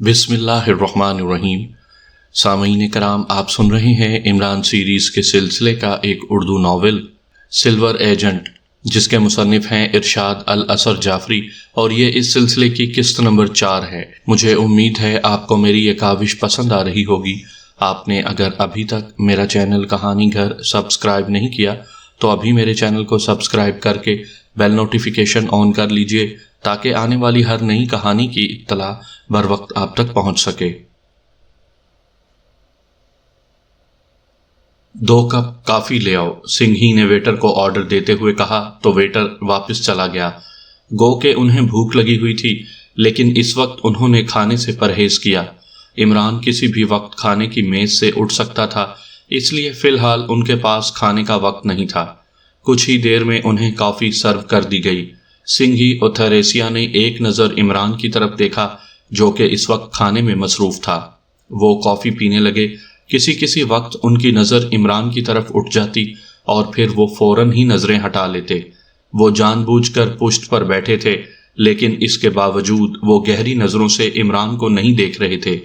بسم اللہ الرحمن الرحیم۔ سامعین کرام، آپ سن رہے ہیں عمران سیریز کے سلسلے کا ایک اردو ناول سلور ایجنٹ، جس کے مصنف ہیں ارشاد الاثر جعفری، اور یہ اس سلسلے کی قسط نمبر 4 ہے۔ مجھے امید ہے آپ کو میری یہ کاوش پسند آ رہی ہوگی۔ آپ نے اگر ابھی تک میرا چینل کہانی گھر سبسکرائب نہیں کیا تو ابھی میرے چینل کو سبسکرائب کر کے بیل نوٹیفیکیشن آن کر لیجئے تاکہ آنے والی ہر نئی کہانی کی اطلاع بر وقت آپ تک پہنچ سکے۔ 2 کپ کافی لے آؤ، سنگھی نے ویٹر کو آرڈر دیتے ہوئے کہا تو ویٹر واپس چلا گیا۔ گو کہ انہیں بھوک لگی ہوئی تھی، لیکن اس وقت انہوں نے کھانے سے پرہیز کیا۔ عمران کسی بھی وقت کھانے کی میز سے اٹھ سکتا تھا، اس لیے فی الحال ان کے پاس کھانے کا وقت نہیں تھا۔ کچھ ہی دیر میں انہیں کافی سرو کر دی گئی۔ سنگھی اور تھریسیا نے ایک نظر عمران کی طرف دیکھا جو کہ اس وقت کھانے میں مصروف تھا۔ وہ کافی پینے لگے۔ کسی وقت ان کی نظر عمران کی طرف اٹھ جاتی اور پھر وہ فوراً ہی نظریں ہٹا لیتے۔ وہ جان بوجھ کر پشت پر بیٹھے تھے، لیکن اس کے باوجود وہ گہری نظروں سے عمران کو نہیں دیکھ رہے تھے۔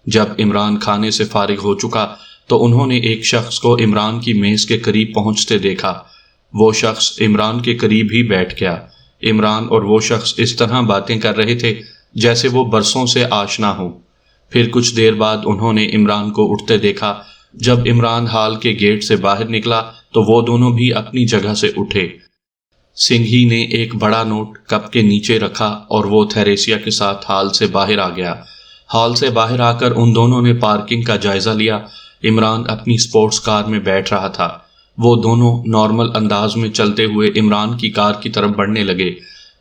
جب عمران کھانے سے فارغ ہو چکا تو انہوں نے ایک شخص کو عمران کی میز کے قریب پہنچتے دیکھا۔ وہ شخص عمران کے قریب ہی بیٹھ گیا۔ عمران اور وہ شخص اس طرح باتیں کر رہے تھے جیسے وہ برسوں سے آشنا ہوں۔ پھر کچھ دیر بعد انہوں نے عمران کو اٹھتے دیکھا۔ جب عمران ہال کے گیٹ سے باہر نکلا تو وہ دونوں بھی اپنی جگہ سے اٹھے۔ سنگھی نے ایک بڑا نوٹ کپ کے نیچے رکھا اور وہ تھریسیا کے ساتھ ہال سے باہر آ گیا۔ ہال سے باہر آ کر ان دونوں نے پارکنگ کا جائزہ لیا۔ عمران اپنی سپورٹس کار میں بیٹھ رہا تھا۔ وہ دونوں نارمل انداز میں چلتے ہوئے عمران کی کار کی طرف بڑھنے لگے۔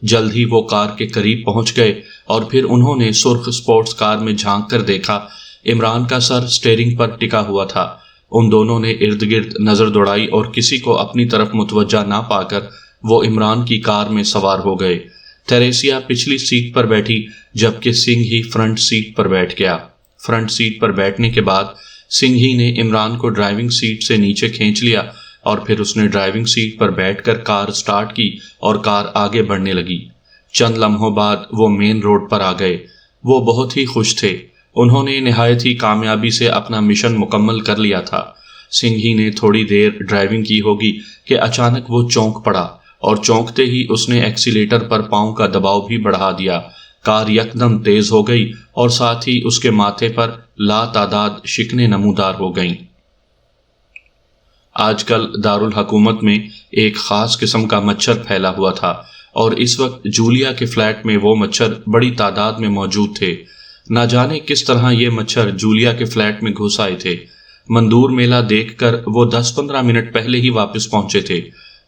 جلد ہی وہ کار کے قریب پہنچ گئے اور پھر انہوں نے سرخ سپورٹس کار میں جھانک کر دیکھا۔ عمران کا سر سٹیئرنگ پر ٹکا ہوا تھا۔ ان دونوں نے ارد گرد نظر دوڑائی اور کسی کو اپنی طرف متوجہ نہ پا کر وہ عمران کی کار میں سوار ہو گئے۔ تھریسیا پچھلی سیٹ پر بیٹھی جبکہ سنگھی فرنٹ سیٹ پر بیٹھ گیا۔ فرنٹ سیٹ پر بیٹھنے کے بعد سنگھی نے عمران کو ڈرائیونگ سیٹ سے نیچے کھینچ لیا اور پھر اس نے ڈرائیونگ سیٹ پر بیٹھ کر کار سٹارٹ کی اور کار آگے بڑھنے لگی۔ چند لمحوں بعد وہ مین روڈ پر آ گئے۔ وہ بہت ہی خوش تھے۔ انہوں نے نہایت ہی کامیابی سے اپنا مشن مکمل کر لیا تھا۔ سنگھی نے تھوڑی دیر ڈرائیونگ کی ہوگی کہ اچانک وہ چونک پڑا اور چونکتے ہی اس نے ایکسیلیٹر پر پاؤں کا دباؤ بھی بڑھا دیا۔ کار یکدم تیز ہو گئی اور ساتھ ہی اس کے ماتھے پر لا تعداد شکنیں نمودار ہو گئیں۔ آج کل دارالحکومت میں ایک خاص قسم کا مچھر پھیلا ہوا تھا اور اس وقت جولیا کے فلیٹ میں وہ مچھر بڑی تعداد میں موجود تھے۔ نہ جانے کس طرح یہ مچھر جولیا کے فلیٹ میں گھس آئے تھے۔ مندور میلہ دیکھ کر وہ 10-15 منٹ پہلے ہی واپس پہنچے تھے۔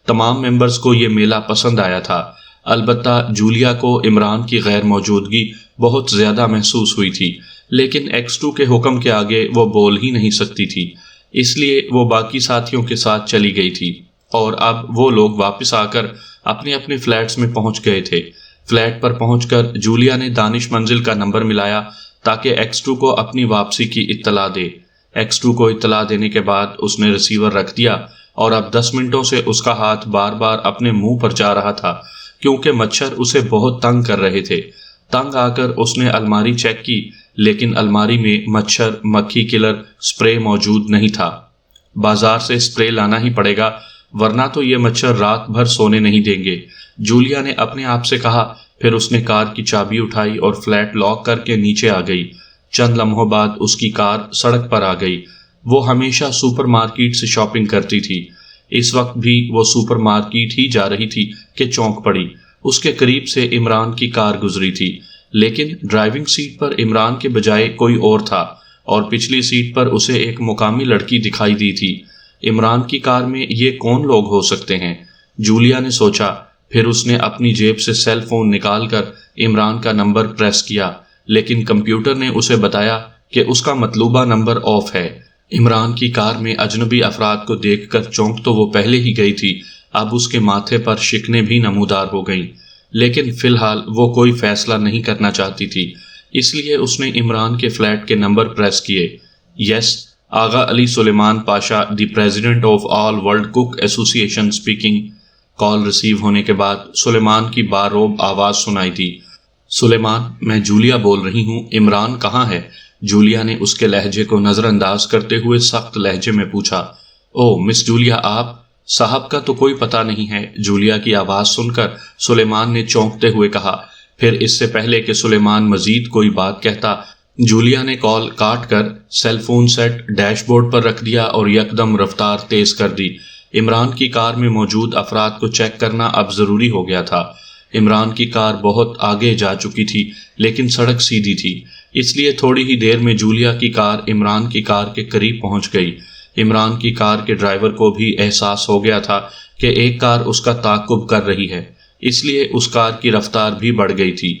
تمام ممبرز کو یہ میلہ پسند آیا تھا، البتہ جولیا کو عمران کی غیر موجودگی بہت زیادہ محسوس ہوئی تھی، لیکن X2 کے حکم کے آگے وہ بول ہی نہیں سکتی تھی، اس لیے وہ باقی ساتھیوں کے ساتھ چلی گئی تھی اور اب وہ لوگ واپس آ کر اپنے اپنے فلیٹس میں پہنچ گئے تھے۔ فلیٹ پر پہنچ کر جولیا نے دانش منزل کا نمبر ملایا تاکہ X2 کو اپنی واپسی کی اطلاع دے۔ X2 کو اطلاع دینے کے بعد اس نے ریسیور رکھ دیا اور اب 10 منٹوں سے اس کا ہاتھ بار بار اپنے منہ پر جا رہا تھا کیونکہ مچھر اسے بہت تنگ کر رہے تھے۔ تنگ آ کر اس نے الماری چیک کی، لیکن الماری میں مچھر مکھی کلر سپرے موجود نہیں تھا۔ بازار سے سپرے لانا ہی پڑے گا ورنہ تو یہ مچھر رات بھر سونے نہیں دیں گے، جولیا نے اپنے آپ سے کہا۔ پھر اس نے کار کی چابی اٹھائی اور فلیٹ لاک کر کے نیچے آ گئی۔ چند لمحوں بعد اس کی کار سڑک پر آ گئی۔ وہ ہمیشہ سپر مارکیٹ سے شاپنگ کرتی تھی۔ اس وقت بھی وہ سپر مارکیٹ ہی جا رہی تھی کہ چونک پڑی۔ اس کے قریب سے عمران کی کار گزری تھی، لیکن ڈرائیونگ سیٹ پر عمران کے بجائے کوئی اور تھا اور پچھلی سیٹ پر اسے ایک مقامی لڑکی دکھائی دی تھی۔ عمران کی کار میں یہ کون لوگ ہو سکتے ہیں؟ جولیا نے سوچا۔ پھر اس نے اپنی جیب سے سیل فون نکال کر عمران کا نمبر پریس کیا، لیکن کمپیوٹر نے اسے بتایا کہ اس کا مطلوبہ نمبر آف ہے۔ عمران کی کار میں اجنبی افراد کو دیکھ کر چونک تو وہ پہلے ہی گئی تھی، اب اس کے ماتھے پر شکنیں بھی نمودار ہو گئیں، لیکن فی الحال وہ کوئی فیصلہ نہیں کرنا چاہتی تھی، اس لیے اس نے عمران کے فلیٹ کے نمبر پریس کیے۔ Yes, Agha Ali Suleman Pasha, the president of all world cook association speaking. Call receive ہونے کے بعد سلیمان کی باروب آواز سنائی دی۔ سلیمان، میں جولیا بول رہی ہوں، عمران کہاں ہے؟ جولیا نے اس کے لہجے کو نظر انداز کرتے ہوئے سخت لہجے میں پوچھا۔ او مس جولیا، آپ؟ صاحب کا تو کوئی پتہ نہیں ہے، جولیا کی آواز سن کر سلیمان نے چونکتے ہوئے کہا۔ پھر اس سے پہلے کہ سلیمان مزید کوئی بات کہتا، جولیا نے کال کاٹ کر cell phone seat dashboard پر رکھ دیا اور یکدم رفتار تیز کر دی۔ عمران کی کار میں موجود افراد کو چیک کرنا اب ضروری ہو گیا تھا۔ عمران کی کار بہت آگے جا چکی تھی، لیکن سڑک سیدھی تھی، اس لیے تھوڑی ہی دیر میں جولیا کی کار عمران کی کار کے قریب پہنچ گئی۔ عمران کی کار کے ڈرائیور کو بھی احساس ہو گیا تھا کہ ایک کار اس کا تعاقب کر رہی ہے، اس لیے اس کار کی رفتار بھی بڑھ گئی تھی۔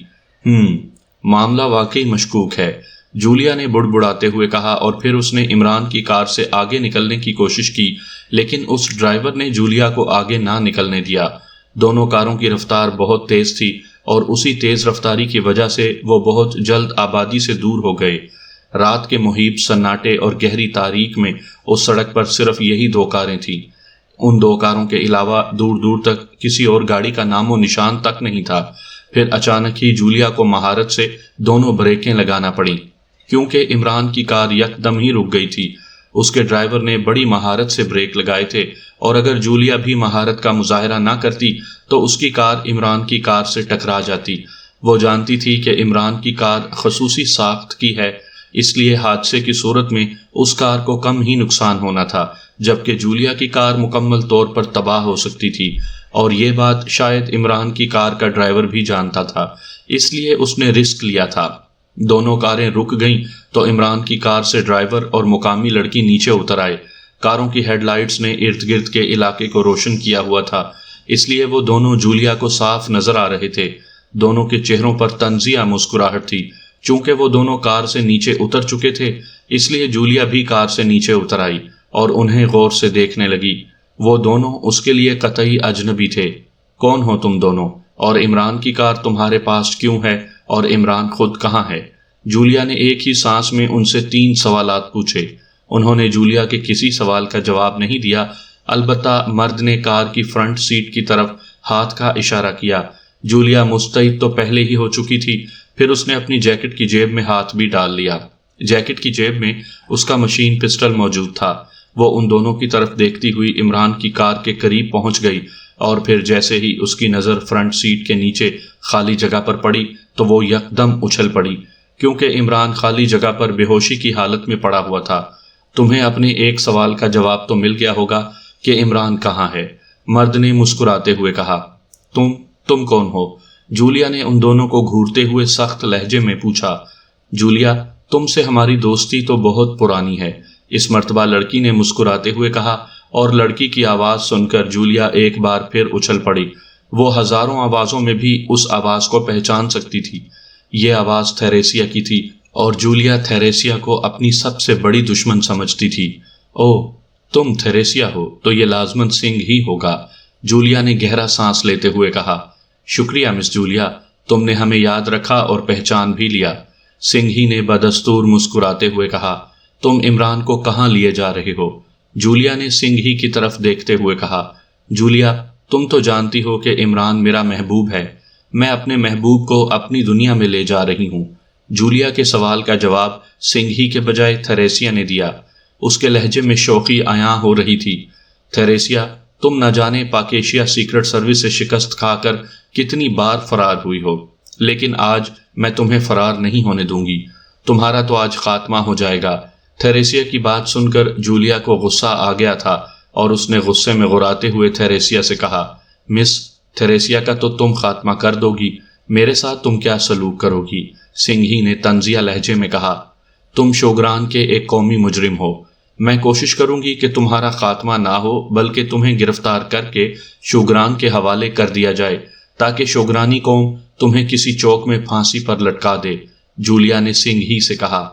معاملہ واقعی مشکوک ہے، جولیا نے بڑبڑاتے ہوئے کہا، اور پھر اس نے عمران کی کار سے آگے نکلنے کی کوشش کی، لیکن اس ڈرائیور نے جولیا کو آگے نہ نکلنے دیا۔ دونوں کاروں کی رفتار بہت تیز تھی، اور اسی تیز رفتاری کی وجہ سے وہ بہت جلد آبادی سے دور ہو گئے۔ رات کے محیط سناٹے اور گہری تاریک میں اس سڑک پر صرف یہی دو کاریں تھیں۔ ان دو کاروں کے علاوہ دور دور تک کسی اور گاڑی کا نام و نشان تک نہیں تھا۔ پھر اچانک ہی جولیا کو مہارت سے دونوں بریکیں لگانا پڑیں، کیونکہ عمران کی کار یکدم ہی رک گئی تھی۔ اس کے ڈرائیور نے بڑی مہارت سے بریک لگائے تھے، اور اگر جولیا بھی مہارت کا مظاہرہ نہ کرتی تو اس کی کار عمران کی کار سے ٹکرا جاتی۔ وہ جانتی تھی کہ عمران کی کار خصوصی ساخت کی ہے، اس لیے حادثے کی صورت میں اس کار کو کم ہی نقصان ہونا تھا، جبکہ جولیا کی کار مکمل طور پر تباہ ہو سکتی تھی، اور یہ بات شاید عمران کی کار کا ڈرائیور بھی جانتا تھا، اس لیے اس نے رسک لیا تھا۔ دونوں کاریں رک گئیں تو عمران کی کار سے ڈرائیور اور مقامی لڑکی نیچے اتر آئے۔ کاروں کی ہیڈ لائٹس نے ارد گرد کے علاقے کو روشن کیا ہوا تھا، اس لیے وہ دونوں جولیا کو صاف نظر آ رہے تھے۔ دونوں کے چہروں پر طنزیہ مسکراہٹ تھی۔ چونکہ وہ دونوں کار سے نیچے اتر چکے تھے، اس لیے جولیا بھی کار سے نیچے اتر آئی اور انہیں غور سے دیکھنے لگی۔ وہ دونوں اس کے لیے قطعی اجنبی تھے۔ کون ہو تم دونوں؟ اور عمران کی کار تمہارے پاس کیوں ہے؟ اور عمران خود کہاں ہے؟ جولیا نے ایک ہی سانس میں ان سے 3 سوالات پوچھے۔ انہوں نے جولیا کے کسی سوال کا جواب نہیں دیا، البتہ مرد نے کار کی فرنٹ سیٹ کی طرف ہاتھ کا اشارہ کیا۔ جولیا مستعد تو پہلے ہی ہو چکی تھی، پھر اس نے اپنی جیکٹ کی جیب میں ہاتھ بھی ڈال لیا۔ جیکٹ کی جیب میں اس کا مشین پسٹل موجود تھا۔ وہ ان دونوں کی طرف دیکھتی ہوئی عمران کی کار کے قریب پہنچ گئی، اور پھر جیسے ہی اس کی نظر فرنٹ سیٹ کے نیچے خالی جگہ پر پڑی تو وہ یکدم اچھل پڑی، کیونکہ عمران خالی جگہ پر بے ہوشی کی حالت میں پڑا ہوا تھا۔ تمہیں اپنے ایک سوال کا جواب تو مل گیا ہوگا کہ عمران کہاں ہے، مرد نے مسکراتے ہوئے کہا۔ تم کون ہو؟ جولیا نے ان دونوں کو گھورتے ہوئے سخت لہجے میں پوچھا۔ جولیا، تم سے ہماری دوستی تو بہت پرانی ہے، اس مرتبہ لڑکی نے مسکراتے ہوئے کہا، اور لڑکی کی آواز سن کر جولیا ایک بار پھر اچھل پڑی۔ وہ ہزاروں آوازوں میں بھی اس آواز کو پہچان سکتی تھی۔ یہ آواز تھیریسیا کی تھی، اور جولیا تھیریسیا کو اپنی سب سے بڑی دشمن سمجھتی تھی۔ او، تم تھیریسیا ہو تو یہ لازمن سنگھ ہی ہوگا، جولیا نے گہرا سانس لیتے ہوئے کہا۔ شکریہ مس جولیا، تم نے ہمیں یاد رکھا اور پہچان بھی لیا، سنگھ ہی نے بدستور مسکراتے ہوئے کہا۔ تم عمران کو کہاں لیے جا رہے ہو؟ جولیا نے سنگھ ہی کی طرف دیکھتے ہوئے کہا۔ جولیا، تم تو جانتی ہو کہ عمران میرا محبوب ہے، میں اپنے محبوب کو اپنی دنیا میں لے جا رہی ہوں۔ جولیا کے سوال کا جواب سنگھ ہی کے بجائے تھیریسیا نے دیا۔ اس کے لہجے میں شوخی عیاں ہو رہی تھی۔ تھیریسیا، تم نہ جانے پاک ایشیا سیکرٹ سروس سے شکست کھا کر کتنی بار فرار ہوئی ہو، لیکن آج میں تمہیں فرار نہیں ہونے دوں گی، تمہارا تو آج خاتمہ ہو جائے گا۔ تھیریسیا کی بات سن کر جولیا کو غصہ آ گیا تھا، اور اس نے غصے میں غراتے ہوئے تھیریسیا سے کہا، مس تھیریسیا کا تو تم خاتمہ کر دو گی، میرے ساتھ تم کیا سلوک کرو گی؟ سنگھ ہی نے طنزیہ لہجے میں کہا۔ تم شوگران کے ایک قومی مجرم ہو، میں کوشش کروں گی کہ تمہارا خاتمہ نہ ہو، بلکہ تمہیں گرفتار کر کے شوگران کے حوالے کر دیا جائے، تاکہ شوگرانی قوم تمہیں کسی چوک میں پھانسی پر لٹکا دے، جولیا نے سنگھ ہی سے کہا۔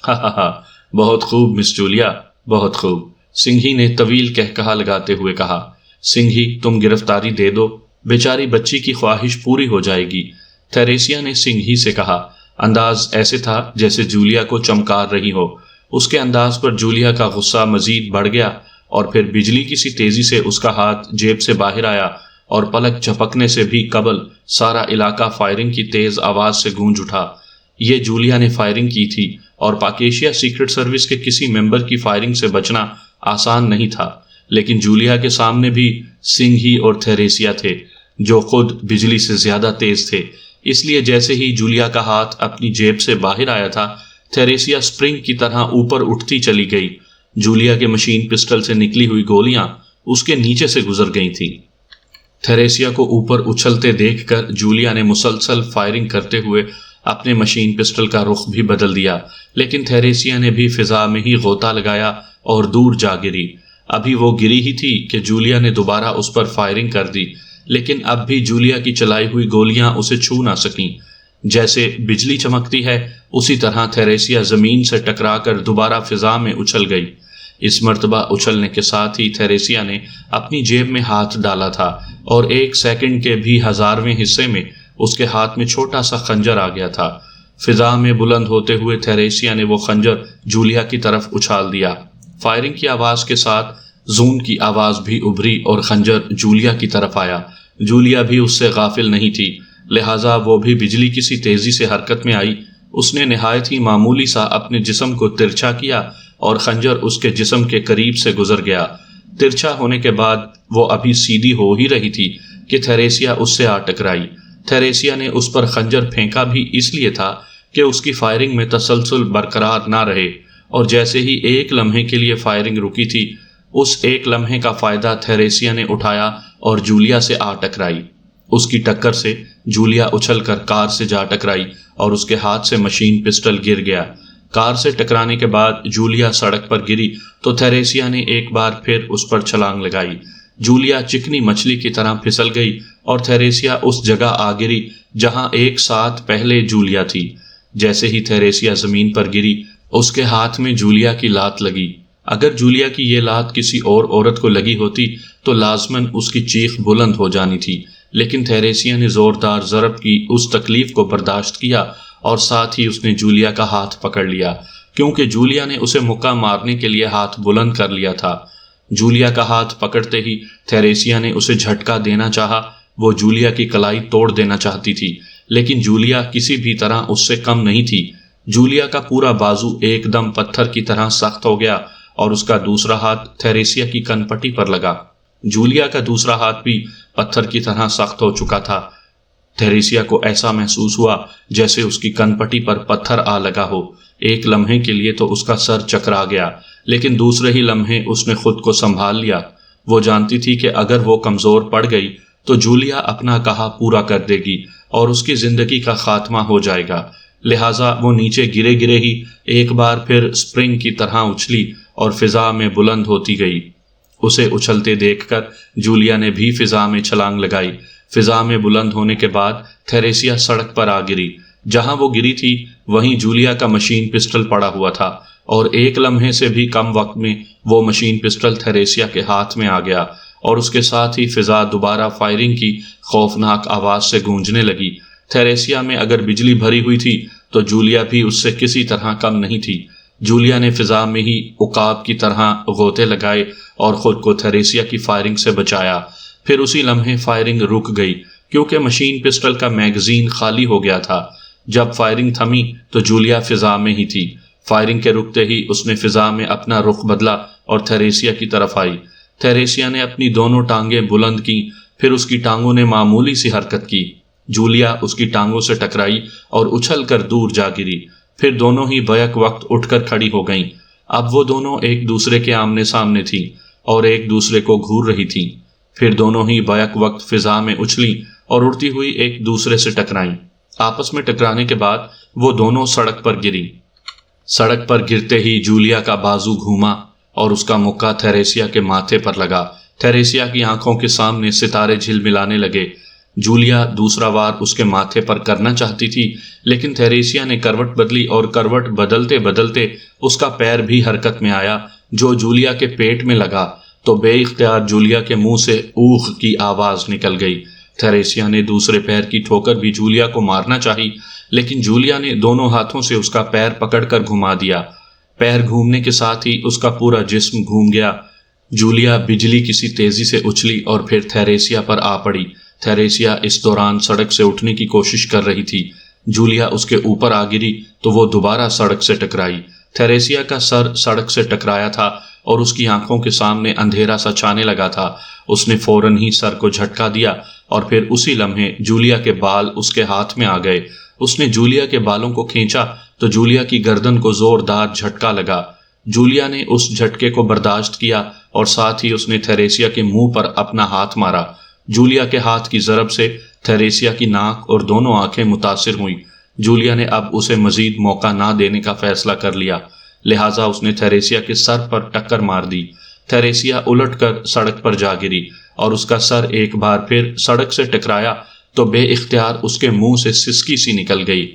ہا، بہت خوب مس جولیا، بہت خوب، سنگھ ہی نے طویل کہکہا لگاتے ہوئے کہا۔ سنگھ ہی، تم گرفتاری دے دو، بیچاری بچی کی خواہش پوری ہو جائے گی، تھیریسیا نے سنگھ ہی سے کہا۔ انداز ایسے تھا جیسے جولیا کو چمکار رہی ہو۔ اس کے انداز پر جولیا کا غصہ مزید بڑھ گیا، اور پھر بجلی کی سی تیزی سے اس کا ہاتھ جیب سے باہر آیا اور پلک جھپکنے سے بھی قبل سارا علاقہ فائرنگ کی تیز آواز سے گونج اٹھا۔ یہ جولیا نے فائرنگ کی تھی اور پاکیشیا سیکرٹ سروس کے کسی ممبر کی فائرنگ سے بچنا آسان نہیں تھا، لیکن جولیا کے سامنے بھی سنگھ ہی اور تھیریسیا تھے جو خود بجلی سے زیادہ تیز تھے۔ اس لیے جیسے ہی جولیا کا ہاتھ اپنی جیب سے باہر آیا تھا، تھیریسیا سپرنگ کی طرح اوپر اٹھتی چلی گئی۔ جولیا کے مشین پسٹل سے نکلی ہوئی گولیاں اس کے نیچے سے گزر گئی تھیں۔ تھیریسیا کو اوپر اچھلتے دیکھ کر جولیا نے مسلسل فائرنگ کرتے ہوئے اپنے مشین پسٹل کا رخ بھی بدل دیا، لیکن تھیریسیا نے بھی فضا میں ہی غوطہ لگایا اور دور جا گری۔ ابھی وہ گری ہی تھی کہ جولیا نے دوبارہ اس پر فائرنگ کر دی، لیکن اب بھی جولیا کی چلائی ہوئی گولیاں اسے چھو نہ سکیں۔ جیسے بجلی چمکتی ہے اسی طرح تھیریسیا زمین سے ٹکرا کر دوبارہ فضا میں اچھل گئی۔ اس مرتبہ اچھلنے کے ساتھ ہی تھیریسیا نے اپنی جیب میں ہاتھ ڈالا تھا اور 1 سیکنڈ کے بھی 1000ویں حصے میں اس کے ہاتھ میں چھوٹا سا خنجر آ گیا تھا۔ فضا میں بلند ہوتے ہوئے تھیریسیا نے وہ خنجر جولیا کی طرف اچھال دیا۔ فائرنگ کی آواز کے ساتھ زون کی آواز بھی ابھری اور خنجر جولیا کی طرف آیا۔ جولیا بھی اس سے غافل نہیں تھی، لہٰذا وہ بھی بجلی کسی تیزی سے حرکت میں آئی۔ اس نے نہایت ہی معمولی سا اپنے جسم کو ترچھا کیا اور خنجر اس کے جسم کے قریب سے گزر گیا۔ ترچھا ہونے کے بعد وہ ابھی سیدھی ہو ہی رہی تھی کہ تھیریسیا اس سے آ ٹکرائی۔ تھیریسیا نے اس پر خنجر پھینکا بھی اس لیے تھا کہ اس کی فائرنگ میں تسلسل برقرار نہ رہے، اور جیسے ہی 1 لمحے کے لیے فائرنگ رکی تھی، اس 1 لمحے کا فائدہ تھیریسیا نے اٹھایا اور جولیا سے آ ٹکرائی۔ اس کی ٹکر سے جولیا اچھل کر کار سے جا ٹکرائی اور اس کے ہاتھ سے مشین پسٹل گر گیا۔ کار سے ٹکرانے کے بعد جولیا سڑک پر گری تو تھیریسیا نے ایک بار پھر اس پر چھلانگ لگائی۔ جولیا چکنی مچھلی کی طرح پھسل گئی اور تھیریسیا اس جگہ آ گری جہاں ایک ساتھ پہلے جولیا تھی۔ جیسے ہی تھیریسیا زمین پر گری، اس کے ہاتھ میں جولیا کی لات لگی۔ اگر جولیا کی یہ لات کسی اور عورت کو لگی ہوتی تو لازماً اس کی چیخ بلند ہو جانی تھی، لیکن تھیریسیا نے زوردار ضرب کی اس تکلیف کو برداشت کیا اور ساتھ ہی اس نے جولیا کا ہاتھ پکڑ لیا، کیونکہ جولیا نے اسے مکہ مارنے کے لیے ہاتھ بلند کر لیا تھا۔ جولیا کا ہاتھ پکڑتے ہی تھیریسیا نے اسے جھٹکا دینا چاہا۔ وہ جولیا کی کلائی توڑ دینا چاہتی تھی، لیکن جولیا کسی بھی طرح اس سے کم نہیں تھی۔ جولیا کا پورا بازو ایک دم پتھر کی طرح سخت ہو گیا اور اس کا دوسرا ہاتھ تھیریسیا کی کن پٹی پر لگا۔ جولیا کا دوسرا ہاتھ بھی پتھر کی طرح سخت ہو چکا تھا۔ تھیریسیا کو ایسا محسوس ہوا جیسے اس کی کن پٹی پر پتھر آ لگا ہو۔ 1 لمحے کے لیے تو اس کا سر چکرا گیا، لیکن دوسرے ہی لمحے اس نے خود کو سنبھال لیا۔ وہ جانتی تھی کہ اگر وہ کمزور پڑ گئی تو جولیا اپنا کہا پورا کر دے گی اور اس کی زندگی کا خاتمہ ہو جائے گا، لہٰذا وہ نیچے گرے گرے ہی ایک بار پھر سپرنگ کی طرح اچھلی اور فضا میں بلند ہوتی گئی۔ اسے اچھلتے دیکھ کر جولیا نے بھی فضا میں چھلانگ لگائی۔ فضا میں بلند ہونے کے بعد تھیریسیا سڑک پر آ گری۔ جہاں وہ گری تھی وہیں جولیا کا مشین پسٹل پڑا ہوا تھا، اور 1 لمحے سے بھی کم وقت میں وہ مشین پسٹل تھیریسیا کے ہاتھ میں آ گیا، اور اس کے ساتھ ہی فضا دوبارہ فائرنگ کی خوفناک آواز سے گونجنے لگی۔ تھیریسیا میں اگر بجلی بھری ہوئی تھی تو جولیا بھی اس سے کسی طرح کم نہیں تھی۔ جولیا نے فضا میں ہی عقاب کی طرح غوطے لگائے اور خود کو تھیریسیا کی فائرنگ سے بچایا۔ پھر اسی لمحے فائرنگ رک گئی کیونکہ مشین پسٹل کا میگزین خالی ہو گیا تھا۔ جب فائرنگ تھمی تو جولیا فضا میں ہی تھی۔ فائرنگ کے رکتے ہی اس نے فضا میں اپنا رخ بدلا اور تھیریسیا کی طرف آئی۔ تھیریسیا نے اپنی دونوں ٹانگیں بلند کیں، پھر اس کی ٹانگوں نے معمولی سی حرکت کی۔ جولیا اس کی ٹانگوں سے ٹکرائی اور اچھل کر دور جا گری۔ پھر دونوں ہی بیک وقت اٹھ کر کھڑی ہو گئیں۔ اب وہ دونوں ایک دوسرے کے آمنے سامنے تھیں اور ایک دوسرے کو گھور رہی تھیں۔ پھر دونوں ہی بیک وقت فضا میں اچھلیں اور اڑتی ہوئی ایک دوسرے سے ٹکرائیں۔ آپس میں ٹکرانے کے بعد وہ دونوں سڑک پر گری۔ سڑک پر گرتے ہی جولیا کا بازو گھوما اور اس کا مکہ تھیریسیا کے ماتھے پر لگا۔ تھیریسیا کی آنکھوں کے سامنے ستارے جھلملانے لگے۔ جولیا دوسرا وار اس کے ماتھے پر کرنا چاہتی تھی، لیکن تھیریسیا نے کروٹ بدلی اور کروٹ بدلتے بدلتے اس کا پیر بھی حرکت میں آیا جو جولیا کے پیٹ میں لگا تو بے اختیار جولیا کے منہ سے اوخ کی آواز نکل گئی۔ تھیریسیا نے دوسرے پیر کی ٹھوکر بھی جولیا کو مارنا چاہی، لیکن جولیا نے دونوں ہاتھوں سے اس کا پیر پکڑ کر گھما دیا۔ پیر گھومنے کے ساتھ ہی اس کا پورا جسم گھوم گیا۔ جولیا بجلی کسی تیزی سے اچھلی اور پھر تھیریسیا پر آ پڑی۔ تھیریسیا اس دوران سڑک سے اٹھنے کی کوشش کر رہی تھی۔ جولیا اس کے اوپر آ گری تو وہ دوبارہ سڑک سے ٹکرائی۔ تھیریسیا کا سر سڑک سے ٹکرایا تھا اور اس کی آنکھوں کے سامنے اندھیرا سا چھانے لگا تھا۔ اس نے فوراً ہی سر کو جھٹکا دیا اور پھر اسی لمحے جولیا کے بال اس کے ہاتھ میں آ گئے۔ اس نے جولیا کے بالوں کو کھینچا تو جولیا کی گردن کو زوردار جھٹکا لگا۔ جولیا نے اس جھٹکے کو برداشت کیا اور ساتھ ہی اس نے تھیریسیا کے منہ پر اپنا ہاتھ مارا۔ جولیا کے ہاتھ کی ضرب سے تھیریسیا کی ناک اور دونوں آنکھیں متاثر ہوئیں۔ جولیا نے اب اسے مزید موقع نہ دینے کا فیصلہ کر لیا، لہٰذا اس نے تھیریسیا کے سر پر ٹکر مار دی۔ تھیریسیا الٹ کر سڑک پر جا گری اور اس کا سر ایک بار پھر سڑک سے ٹکرایا تو بے اختیار اس کے منہ سے سسکی سی نکل گئی۔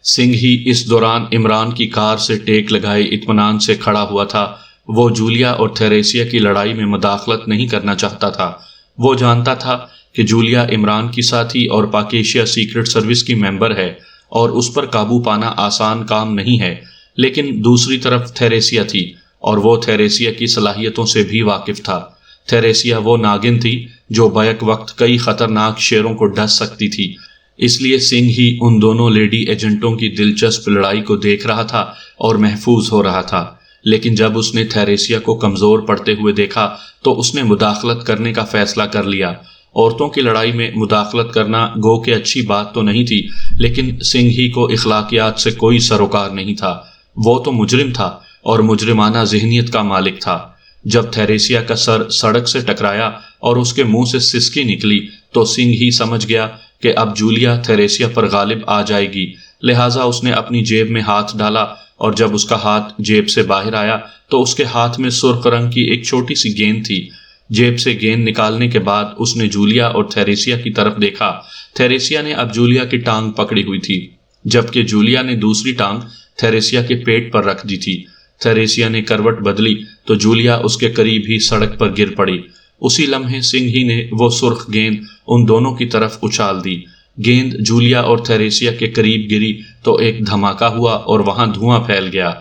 سنگھ ہی اس دوران عمران کی کار سے ٹیک لگائے اطمینان سے کھڑا ہوا تھا۔ وہ جولیا اور تھیریسیا کی لڑائی میں مداخلت نہیں کرنا چاہتا تھا۔ وہ جانتا تھا کہ جولیا عمران کی ساتھی اور پاکیشیا سیکرٹ سروس کی ممبر ہے اور اس پر قابو پانا آسان کام نہیں ہے، لیکن دوسری طرف تھیریسیا تھی اور وہ تھیریسیا کی صلاحیتوں سے بھی واقف تھا۔ تھیریسیا وہ ناگن تھی جو بیک وقت کئی خطرناک شیروں کو ڈس سکتی تھی۔ اس لیے سنگھ ہی ان دونوں لیڈی ایجنٹوں کی دلچسپ لڑائی کو دیکھ رہا تھا اور محفوظ ہو رہا تھا، لیکن جب اس نے تھیریسیا کو کمزور پڑتے ہوئے دیکھا تو اس نے مداخلت کرنے کا فیصلہ کر لیا۔ عورتوں کی لڑائی میں مداخلت کرنا گو کہ اچھی بات تو نہیں تھی، لیکن سنگھ ہی کو اخلاقیات سے کوئی سروکار نہیں تھا۔ وہ تو مجرم تھا اور مجرمانہ ذہنیت کا مالک تھا۔ جب تھیریسیا کا سر سڑک سے ٹکرایا اور اس کے منہ سے سسکی نکلی تو سنگھ ہی سمجھ گیا کہ اب جولیا تھیریسیا پر غالب آ جائے گی، لہٰذا اس نے اپنی جیب میں ہاتھ ڈالا اور جب اس کا ہاتھ جیب سے باہر آیا تو اس کے ہاتھ میں سرخ رنگ کی ایک چھوٹی سی گیند تھی۔ جیب سے گیند نکالنے کے بعد اس نے جولیا اور تھیریسیا کی طرف دیکھا۔ تھیریسیا نے اب جولیا کی ٹانگ پکڑی ہوئی تھی، جبکہ جولیا نے دوسری ٹانگ تھیریسیا کے پیٹ پر رکھ دی تھی۔ تھیریسیا نے کروٹ بدلی تو جولیا اس کے قریب ہی سڑک پر گر پڑی۔ اسی لمحے سنگھ ہی نے وہ سرخ گیند ان دونوں کی طرف اچھال دی۔ گیند جولیا اور تھیریسیا کے قریب گری تو ایک دھماکہ ہوا اور وہاں دھواں پھیل گیا۔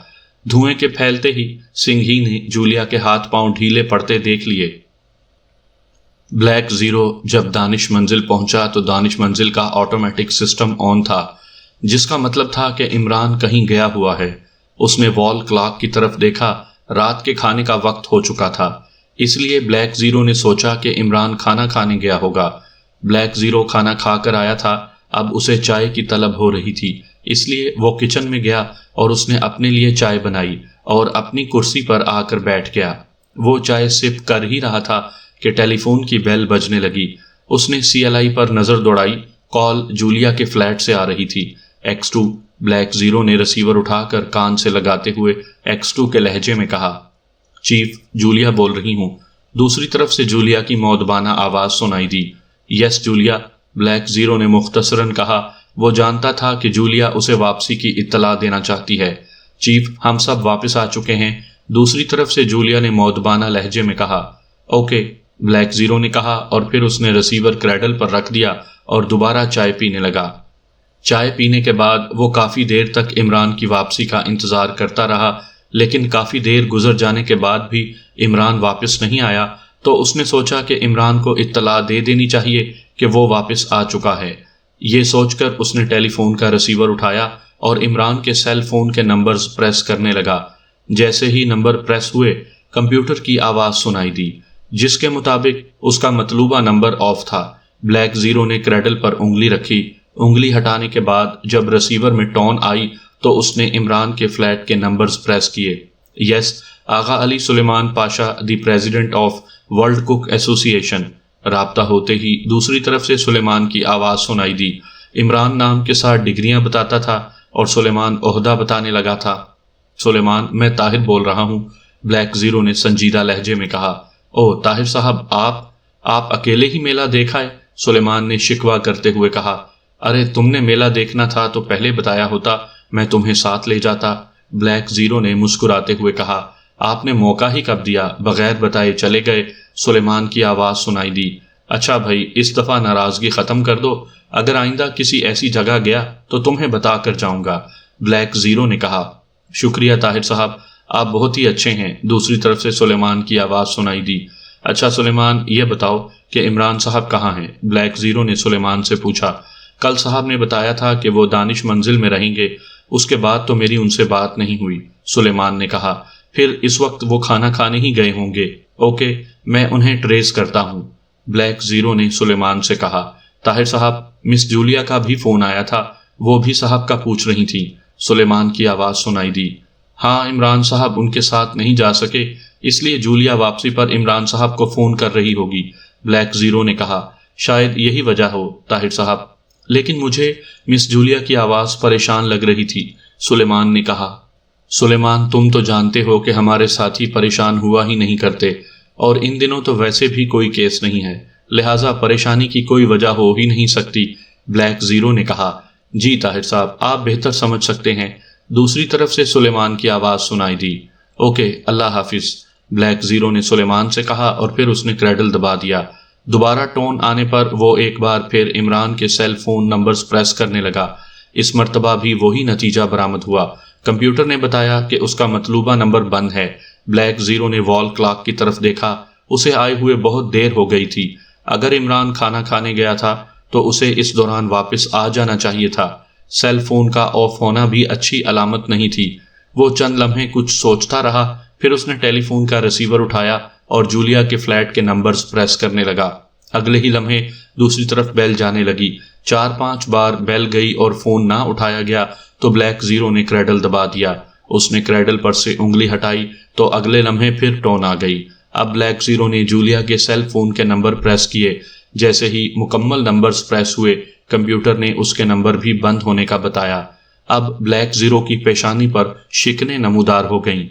دھوئیں کے پھیلتے ہی سنگھ ہی نے جولیا کے ہاتھ پاؤں ڈھیلے پڑتے دیکھ لیے۔ بلیک زیرو جب دانش منزل پہنچا تو دانش منزل کا آٹومیٹک سسٹم آن تھا، جس کا مطلب تھا کہ عمران کہیں گیا ہوا ہے۔ اس نے وال کلاک کی طرف دیکھا، رات کے کھانے کا وقت ہو چکا تھا، اس لیے بلیک زیرو نے سوچا کہ عمران کھانا کھانے گیا ہوگا۔ بلیک زیرو کھانا کھا کر آیا تھا، اب اسے چائے کی طلب ہو رہی تھی، اس لیے وہ کچن میں گیا اور اس نے اپنے لیے چائے بنائی اور اپنی کرسی پر آ کر بیٹھ گیا۔ وہ چائے سپ کر ہی رہا تھا کہ ٹیلی فون کی بیل بجنے لگی۔ اس نے CLI پر نظر دوڑائی، کال جولیا کے فلیٹ سے آ رہی تھی۔ X2 بلیک زیرو نے ریسیور اٹھا کر کان سے لگاتے ہوئے X2 کے لہجے میں کہا، چیف، جولیا بول رہی ہوں۔ دوسری طرف سے جولیا کی مودبانہ آواز سنائی دی۔ یس جولیا، بلیک زیرو نے مختصراً کہا۔ وہ جانتا تھا کہ جولیا اسے واپسی کی اطلاع دینا چاہتی ہے۔ چیف، ہم سب واپس آ چکے ہیں، دوسری طرف سے جولیا نے مودبانہ لہجے میں کہا۔ اوکے، بلیک زیرو نے کہا اور پھر اس نے ریسیور کریڈل پر رکھ دیا اور دوبارہ چائے پینے لگا۔ چائے پینے کے بعد وہ کافی دیر تک عمران کی واپسی کا انتظار کرتا رہا، لیکن کافی دیر گزر جانے کے بعد بھی عمران واپس نہیں آیا تو اس نے سوچا کہ عمران کو اطلاع دے دینی چاہیے کہ وہ واپس آ چکا ہے۔ یہ سوچ کر اس نے ٹیلی فون کا ریسیور اٹھایا اور عمران کے سیل فون کے نمبرز پریس کرنے لگا۔ جیسے ہی نمبر پریس ہوئے، کمپیوٹر کی آواز سنائی دی، جس کے مطابق اس کا مطلوبہ نمبر آف تھا۔ بلیک زیرو نے کریڈل پر انگلی رکھی۔ انگلی ہٹانے کے بعد جب ریسیور میں ٹون آئی تو اس نے عمران کے فلیٹ کے نمبرز پریس کیے۔ Yes, Agha Ali Suleman Pasha, the president of world cook association. رابطہ ہوتے ہی دوسری طرف سے سلیمان کی آواز سنائی دی۔ عمران نام کے ساتھ ڈگریاں بتاتا تھا اور سلیمان عہدہ بتانے لگا تھا۔ سلیمان، میں طاہر بول رہا ہوں، بلیک زیرو نے سنجیدہ لہجے میں کہا۔ او طاہر صاحب، آپ اکیلے ہی میلہ دیکھا ہے؟ سلیمان نے شکوہ کرتے ہوئے کہا۔ ارے تم نے میلہ دیکھنا تھا تو پہلے بتایا ہوتا، میں تمہیں ساتھ لے جاتا، بلیک زیرو نے مسکراتے ہوئے کہا۔ آپ نے موقع ہی کب دیا، بغیر بتائے چلے گئے، سلیمان کی آواز سنائی دی۔ اچھا بھائی، اس دفعہ ناراضگی ختم کر دو، اگر آئندہ کسی ایسی جگہ گیا تو تمہیں بتا کر جاؤں گا، بلیک زیرو نے کہا۔ شکریہ طاہر صاحب، آپ بہت ہی اچھے ہیں۔ دوسری طرف سے سلیمان کی آواز سنائی دی۔ اچھا سلیمان، یہ بتاؤ کہ عمران صاحب کہاں ہیں؟ بلیک زیرو نے سلیمان سے پوچھا۔ کل صاحب نے بتایا تھا کہ وہ دانش منزل میں رہیں گے، اس کے بعد تو میری ان سے بات نہیں ہوئی، سلیمان نے کہا۔ پھر اس وقت وہ کھانا کھانے ہی گئے ہوں گے۔ اوکے، میں انہیں ٹریس کرتا ہوں، بلیک زیرو نے سلیمان سے کہا۔ طاہر صاحب، مس جولیا کا بھی فون آیا تھا، وہ بھی صاحب کا پوچھ رہی تھی، سلیمان کی آواز سنائی دی۔ ہاں، عمران صاحب ان کے ساتھ نہیں جا سکے، اس لیے جولیا واپسی پر عمران صاحب کو فون کر رہی ہوگی، بلیک زیرو نے کہا۔ شاید یہی وجہ ہو طاہر صاحب، لیکن مجھے مس جولیا کی آواز پریشان لگ رہی تھی، سلیمان نے کہا۔ سلیمان، تم تو جانتے ہو کہ ہمارے ساتھی پریشان ہوا ہی نہیں کرتے، اور ان دنوں تو ویسے بھی کوئی کیس نہیں ہے، لہٰذا پریشانی کی کوئی وجہ ہو ہی نہیں سکتی، بلیک زیرو نے کہا۔ جی طاہر صاحب، آپ بہتر سمجھ سکتے ہیں، دوسری طرف سے سلیمان کی آواز سنائی دی۔ اوکے، اللہ حافظ، بلیک زیرو نے سلیمان سے کہا، اور پھر اس نے کریڈل دبا دیا۔ دوبارہ ٹون آنے پر وہ ایک بار پھر عمران کے سیل فون نمبرز پریس کرنے لگا۔ اس مرتبہ بھی وہی نتیجہ برآمد ہوا۔ کمپیوٹر نے بتایا کہ اس کا مطلوبہ نمبر بند ہے۔ بلیک زیرو نے وال کلاک کی طرف دیکھا، اسے آئے ہوئے بہت دیر ہو گئی تھی۔ اگر عمران کھانا کھانے گیا تھا تو اسے اس دوران واپس آ جانا چاہیے تھا۔ سیل فون کا آف ہونا بھی اچھی علامت نہیں تھی۔ وہ چند لمحے کچھ سوچتا رہا، پھر اس نے ٹیلی فون کا ریسیور اٹھایا اور جولیا کے فلیٹ کے نمبرز پریس کرنے لگا۔ اگلے ہی لمحے دوسری طرف بیل جانے لگی۔ 4-5 بار بیل گئی اور فون نہ اٹھایا گیا تو بلیک زیرو نے کریڈل دبا دیا۔ اس نے کریڈل پر سے انگلی ہٹائی تو اگلے لمحے پھر ٹون آ گئی۔ اب بلیک زیرو نے جولیا کے سیل فون کے نمبر پریس کیے۔ جیسے ہی مکمل نمبرز پریس ہوئے، کمپیوٹر نے اس کے نمبر بھی بند ہونے کا بتایا۔ اب بلیک زیرو کی پیشانی پر شکنیں نمودار ہو گئیں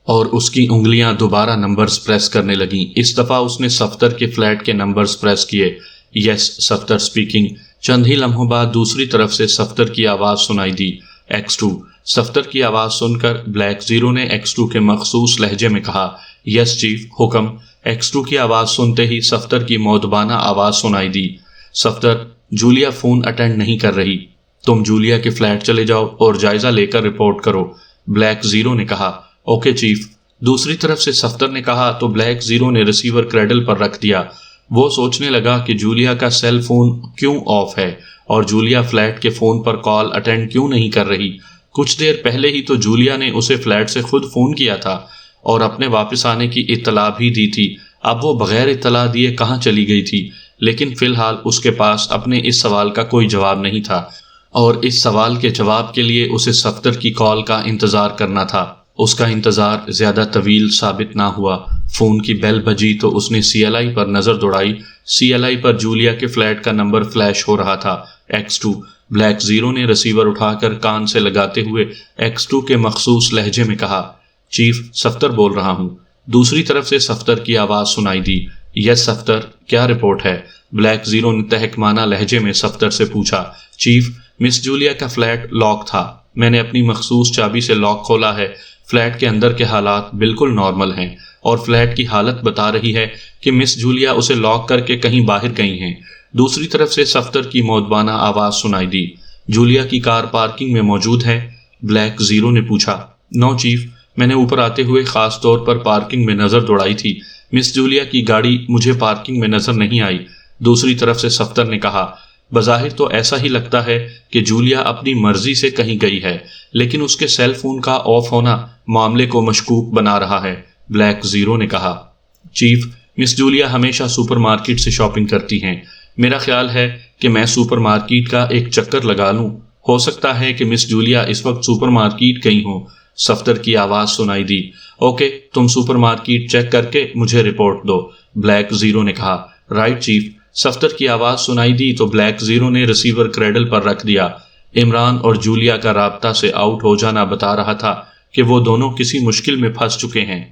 اور اس کی انگلیاں دوبارہ نمبرز پریس کرنے لگیں۔ اس دفعہ اس نے صفدر کے فلیٹ کے نمبرز پریس کیے۔ یس، صفدر سپیکنگ۔ چند ہی لمحوں بعد دوسری طرف سے صفدر کی آواز سنائی دی۔ X2۔ صفدر کی آواز سن کر بلیک زیرو نے X2 کے مخصوص لہجے میں کہا، یس چیف، حکم۔ X2 کی آواز سنتے ہی صفدر کی مودبانہ آواز سنائی دی۔ صفدر، جولیا فون اٹینڈ نہیں کر رہی، تم جولیا کے فلیٹ چلے جاؤ اور جائزہ لے کر رپورٹ کرو، بلیک زیرو نے کہا۔ Okay chief. دوسری طرف سے صفدر نے کہا تو بلیک زیرو نے ریسیور کریڈل پر رکھ دیا۔ وہ سوچنے لگا کہ جولیا کا سیل فون کیوں آف ہے اور جولیا فلیٹ کے فون پر کال اٹینڈ کیوں نہیں کر رہی۔ کچھ دیر پہلے ہی تو جولیا نے اسے فلیٹ سے خود فون کیا تھا اور اپنے واپس آنے کی اطلاع بھی دی تھی۔ اب وہ بغیر اطلاع دیے کہاں چلی گئی تھی؟ لیکن فی الحال اس کے پاس اپنے اس سوال کا کوئی جواب نہیں تھا، اور اس سوال کے جواب کے لیے اسے صفدر کی کال کا انتظار کرنا تھا۔ اس کا انتظار زیادہ طویل ثابت نہ ہوا۔ فون کی بیل بجی تو اس نے CLI پر نظر دوڑائی۔ CLI پر جولیا کے فلیٹ کا نمبر فلیش ہو رہا تھا، X2۔ بلیک زیرو نے ریسیور اٹھا کر کان سے لگاتے ہوئے X2 کے مخصوص لہجے میں کہا، چیف، صفدر بول رہا ہوں۔ دوسری طرف سے صفدر کی آواز سنائی دی۔ یس صفدر، کیا رپورٹ ہے؟ بلیک زیرو نے تحقمانہ لہجے میں صفدر سے پوچھا۔ چیف، مس جولیا کا فلیٹ لاک تھا، میں نے اپنی مخصوص چابی سے لاک کھولا ہے۔ فلیٹ کے اندر کے حالات بالکل نارمل ہیں اور فلیٹ کی حالت بتا رہی ہے کہ مس جولیا اسے لاک کر کے کہیں باہر گئی ہیں۔ دوسری طرف سے صفدر کی مودبانہ آواز سنائی دی۔ جولیا کی کار پارکنگ میں موجود ہے؟ بلیک زیرو نے پوچھا۔ نو چیف، میں نے اوپر آتے ہوئے خاص طور پر پارکنگ میں نظر دوڑائی تھی، مس جولیا کی گاڑی مجھے پارکنگ میں نظر نہیں آئی، دوسری طرف سے صفدر نے کہا۔ بظاہر تو ایسا ہی لگتا ہے کہ جولیا اپنی مرضی سے کہیں گئی ہے، لیکن اس کے سیل فون کا آف ہونا معاملے کو مشکوک بنا رہا ہے، بلیک زیرو نے کہا۔ چیف، مس جولیا ہمیشہ سپر مارکیٹ سے شاپنگ کرتی ہیں، میرا خیال ہے کہ میں سپر مارکیٹ کا ایک چکر لگا لوں، ہو سکتا ہے کہ مس جولیا اس وقت سپر مارکیٹ گئی ہوں، صفدر کی آواز سنائی دی۔ اوکے، تم سپر مارکیٹ چیک کر کے مجھے رپورٹ دو، بلیک زیرو نے کہا۔ Right chief. صفدر کی آواز سنائی دی تو بلیک زیرو نے ریسیور کریڈل پر رکھ دیا۔ عمران اور جولیا کا رابطہ سے آؤٹ ہو جانا بتا رہا تھا کہ وہ دونوں کسی مشکل میں پھنس چکے ہیں۔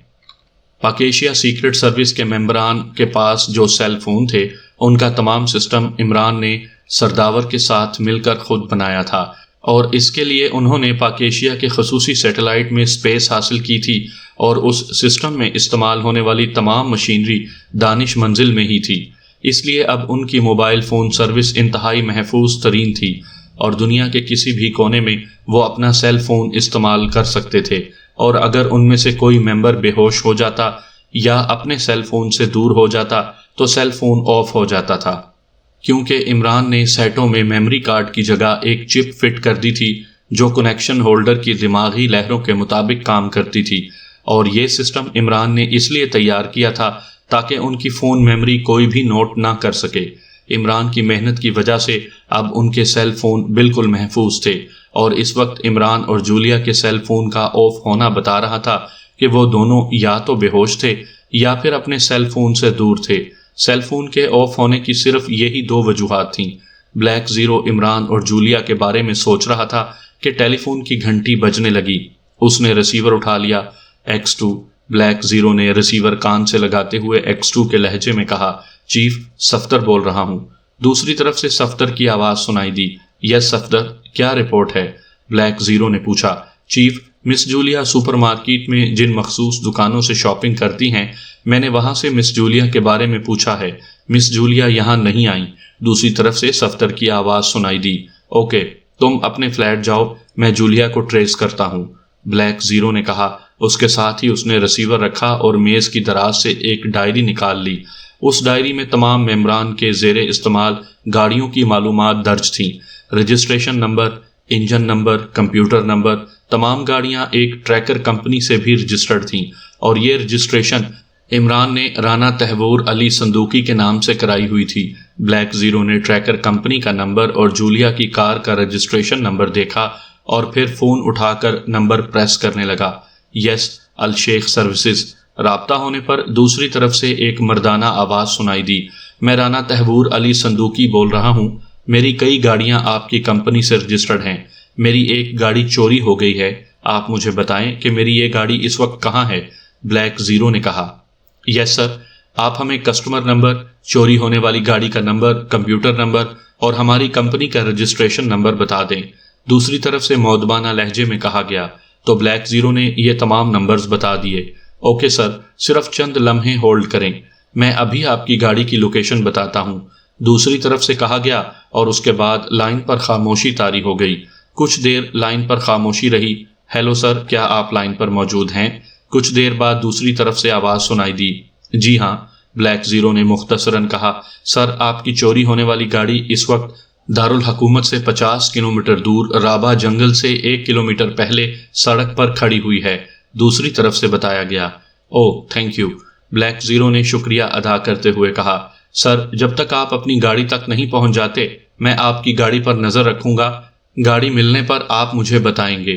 پاکیشیا سیکرٹ سروس کے ممبران کے پاس جو سیل فون تھے، ان کا تمام سسٹم عمران نے سرداور کے ساتھ مل کر خود بنایا تھا، اور اس کے لیے انہوں نے پاکیشیا کے خصوصی سیٹلائٹ میں سپیس حاصل کی تھی، اور اس سسٹم میں استعمال ہونے والی تمام مشینری دانش منزل میں ہی تھی۔ اس لیے اب ان کی موبائل فون سروس انتہائی محفوظ ترین تھی، اور دنیا کے کسی بھی کونے میں وہ اپنا سیل فون استعمال کر سکتے تھے۔ اور اگر ان میں سے کوئی ممبر بے ہوش ہو جاتا یا اپنے سیل فون سے دور ہو جاتا تو سیل فون آف ہو جاتا تھا، کیونکہ عمران نے سیٹوں میں میموری کارڈ کی جگہ ایک چپ فٹ کر دی تھی جو کنیکشن ہولڈر کی دماغی لہروں کے مطابق کام کرتی تھی، اور یہ سسٹم عمران نے اس لیے تیار کیا تھا تاکہ ان کی فون میموری کوئی بھی نوٹ نہ کر سکے۔ عمران کی محنت کی وجہ سے اب ان کے سیل فون بالکل محفوظ تھے، اور اس وقت عمران اور جولیا کے سیل فون کا آف ہونا بتا رہا تھا کہ وہ دونوں یا تو بے ہوش تھے یا پھر اپنے سیل فون سے دور تھے۔ سیل فون کے آف ہونے کی صرف یہی دو وجوہات تھیں۔ بلیک زیرو عمران اور جولیا کے بارے میں سوچ رہا تھا کہ ٹیلی فون کی گھنٹی بجنے لگی۔ اس نے ریسیور اٹھا لیا۔ X2 بلیک زیرو نے ریسیور کان سے لگاتے ہوئے X2 کے لہجے میں کہا، چیف صفدر بول رہا ہوں۔ دوسری طرف سے صفدر کی آواز سنائی دی۔ یس صفدر، کیا رپورٹ ہے؟ بلیک زیرو نے پوچھا۔ چیف، مس جولیا سپر مارکیٹ میں جن مخصوص دکانوں سے شاپنگ کرتی ہیں، میں نے وہاں سے مس جولیا کے بارے میں پوچھا ہے۔ مس جولیا یہاں نہیں آئیں۔ دوسری طرف سے صفدر کی آواز سنائی دی۔ اوکے، تم اپنے فلیٹ جاؤ، میں جولیا کو ٹریس کرتا ہوں، بلیک زیرو نے کہا۔ اس کے ساتھ ہی اس نے ریسیور رکھا اور میز کی دراز سے ایک ڈائری نکال لی۔ اس ڈائری میں تمام ممبران کے زیر استعمال گاڑیوں کی معلومات درج تھیں، registration number, engine number, computer number. تمام گاڑیاں ایک ٹریکر کمپنی سے بھی رجسٹرڈ تھیں، اور یہ رجسٹریشن عمران نے رانا تحور علی صندوقی کے نام سے کرائی ہوئی تھی۔ بلیک زیرو نے ٹریکر کمپنی کا نمبر اور جولیا کی کار کا رجسٹریشن نمبر دیکھا اور پھر فون اٹھا کر نمبر پریس کرنے لگا۔ یس الشیخ سروسز۔ رابطہ ہونے پر دوسری طرف سے ایک مردانہ آواز سنائی دی۔ میں رانا تحور علی صندوقی بول رہا ہوں، میری کئی گاڑیاں آپ کی کمپنی سے رجسٹرڈ ہیں، میری ایک گاڑی چوری ہو گئی ہے، آپ مجھے بتائیں کہ میری یہ گاڑی اس وقت کہاں ہے؟ بلیک زیرو نے کہا۔ یس سر، آپ ہمیں کسٹمر نمبر، چوری ہونے والی گاڑی کا نمبر، کمپیوٹر نمبر اور ہماری کمپنی کا رجسٹریشن نمبر بتا دیں، دوسری طرف سے مؤدبانہ لہجے میں کہا گیا۔ تو بلیک زیرو نے یہ تمام نمبرز بتا دیے۔ اوکے سر، صرف چند لمحے ہولڈ کریں، میں ابھی آپ کی گاڑی کی لوکیشن بتاتا ہوں، دوسری طرف سے کہا گیا، اور اس کے بعد لائن پر خاموشی طاری ہو گئی۔ کچھ دیر لائن پر خاموشی رہی۔ ہیلو سر، کیا آپ لائن پر موجود ہیں؟ کچھ دیر بعد دوسری طرف سے آواز سنائی دی۔ جی ہاں، بلیک زیرو نے مختصراً کہا۔ سر، آپ کی چوری ہونے والی گاڑی اس وقت دارالحکومت سے 50 کلومیٹر دور رابعہ جنگل سے 1 کلومیٹر پہلے سڑک پر کھڑی ہوئی ہے، دوسری طرف سے بتایا گیا۔ Oh thank you, black zero نے شکریہ ادا کرتے ہوئے کہا۔ سر، جب تک آپ اپنی گاڑی تک نہیں پہنچ جاتے میں آپ کی گاڑی پر نظر رکھوں گا، گاڑی ملنے پر آپ مجھے بتائیں گے،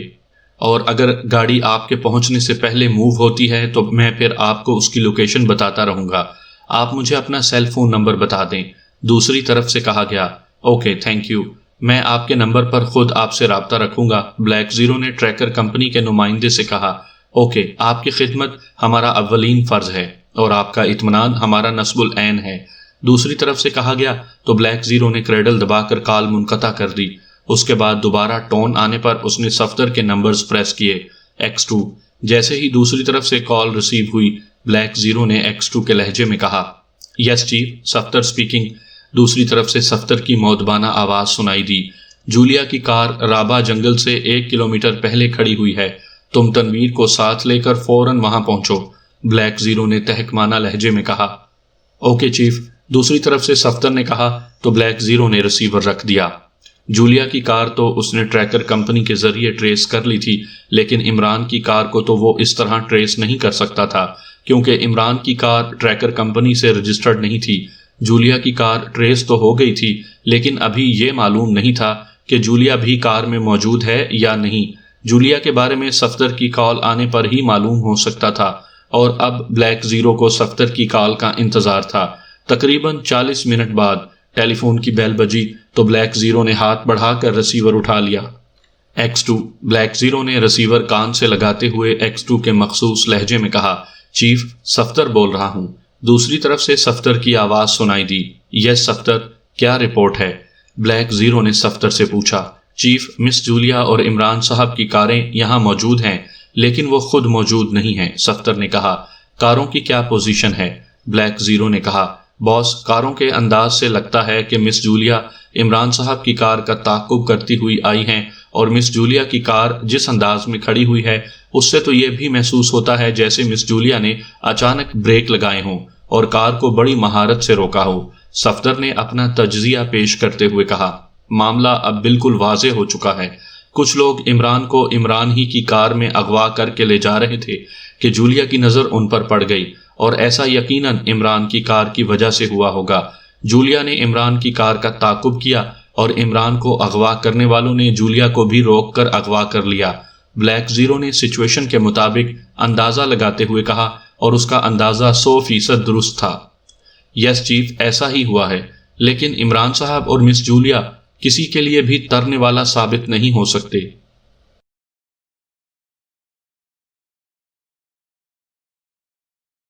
اور اگر گاڑی آپ کے پہنچنے سے پہلے موو ہوتی ہے تو میں پھر آپ کو اس کی لوکیشن بتاتا رہوں گا۔ آپ مجھے اپنا سیل فون نمبر بتا دیں، دوسری طرف سے کہا گیا۔ اوکے تھینک یو، میں آپ کے نمبر پر خود آپ سے رابطہ رکھوں گا، بلیک زیرو نے ٹریکر کمپنی کے نمائندے سے کہا۔ اوکے، آپ کی خدمت ہمارا اولین فرض ہے اور آپ کا اطمینان ہمارا نصب العین ہے، دوسری طرف سے کہا گیا۔ تو بلیک زیرو نے کریڈل دبا کر کال منقطع کر دی۔ اس کے بعد دوبارہ ٹون آنے پر اس نے صفدر کے نمبرز پریس کیے۔ X2۔ جیسے ہی دوسری طرف سے کال ریسیو ہوئی، بلیک زیرو نے X2 کے لہجے میں کہا، یس چیف، صفدر سپیکنگ۔ دوسری طرف سے صفدر کی مؤدبانہ آواز سنائی دی۔ جولیا کی کار رابعہ جنگل سے 1 کلومیٹر پہلے کھڑی ہوئی ہے، تم تنویر کو ساتھ لے کر فوراً وہاں پہنچو، بلیک زیرو نے تہکمانہ لہجے میں کہا۔ اوکے چیف، دوسری طرف سے صفدر نے کہا تو بلیک زیرو نے ریسیور رکھ دیا۔ جولیا کی کار تو اس نے ٹریکر کمپنی کے ذریعے ٹریس کر لی تھی، لیکن عمران کی کار کو تو وہ اس طرح ٹریس نہیں کر سکتا تھا، کیونکہ عمران کی کار ٹریکر کمپنی سے رجسٹرڈ نہیں تھی۔ جولیا کی کار ٹریس تو ہو گئی تھی، لیکن ابھی یہ معلوم نہیں تھا کہ جولیا بھی کار میں موجود ہے یا نہیں۔ جولیا کے بارے میں صفدر کی کال آنے پر ہی معلوم ہو سکتا تھا، اور اب بلیک زیرو کو صفدر کی کال کا انتظار تھا۔ تقریباً 40 منٹ بعد ٹیلی فون کی بیل بجی تو بلیک زیرو نے ہاتھ بڑھا کر ریسیور اٹھا لیا۔ X2۔ بلیک زیرو نے ریسیور کان سے لگاتے ہوئے X2 کے مخصوص لہجے میں کہا، چیف، صفدر بول رہا ہوں، دوسری طرف سے صفدر کی آواز سنائی دی۔ یس صفدر، کیا رپورٹ ہے؟ بلیک زیرو نے صفدر سے پوچھا۔ چیف، مس جولیا اور عمران صاحب کی کاریں یہاں موجود ہیں، لیکن وہ خود موجود نہیں ہیں، صفدر نے کہا۔ کاروں کی کیا پوزیشن ہے؟ بلیک زیرو نے کہا۔ باس، کاروں کے انداز سے لگتا ہے کہ مس جولیا عمران صاحب کی کار کا تعاقب کرتی ہوئی آئی ہیں اور مس جولیا کی کار جس انداز میں کھڑی ہوئی ہے اس سے تو یہ بھی محسوس ہوتا ہے جیسے مس جولیا نے اچانک بریک لگائے ہوں اور کار کو بڑی مہارت سے روکا ہو۔ صفدر نے اپنا تجزیہ پیش کرتے ہوئے کہا، معاملہ اب بالکل واضح ہو چکا ہے۔ کچھ لوگ عمران کو عمران ہی کی کار میں اغوا کر کے لے جا رہے تھے کہ جولیا کی نظر ان پر پڑ گئی، اور ایسا یقیناً عمران کی کار کی وجہ سے ہوا ہوگا۔ جولیا نے عمران کی کار کا تعاقب کیا اور عمران کو اغوا کرنے والوں نے جولیا کو بھی روک کر اغوا کر لیا۔ بلیک زیرو نے سچویشن کے مطابق اندازہ لگاتے ہوئے کہا، اور اس کا اندازہ 100% درست تھا۔ یس چیف، ایسا ہی ہوا ہے، لیکن عمران صاحب اور مس جولیا کسی کے لیے بھی ترنے والا ثابت نہیں ہو سکتے۔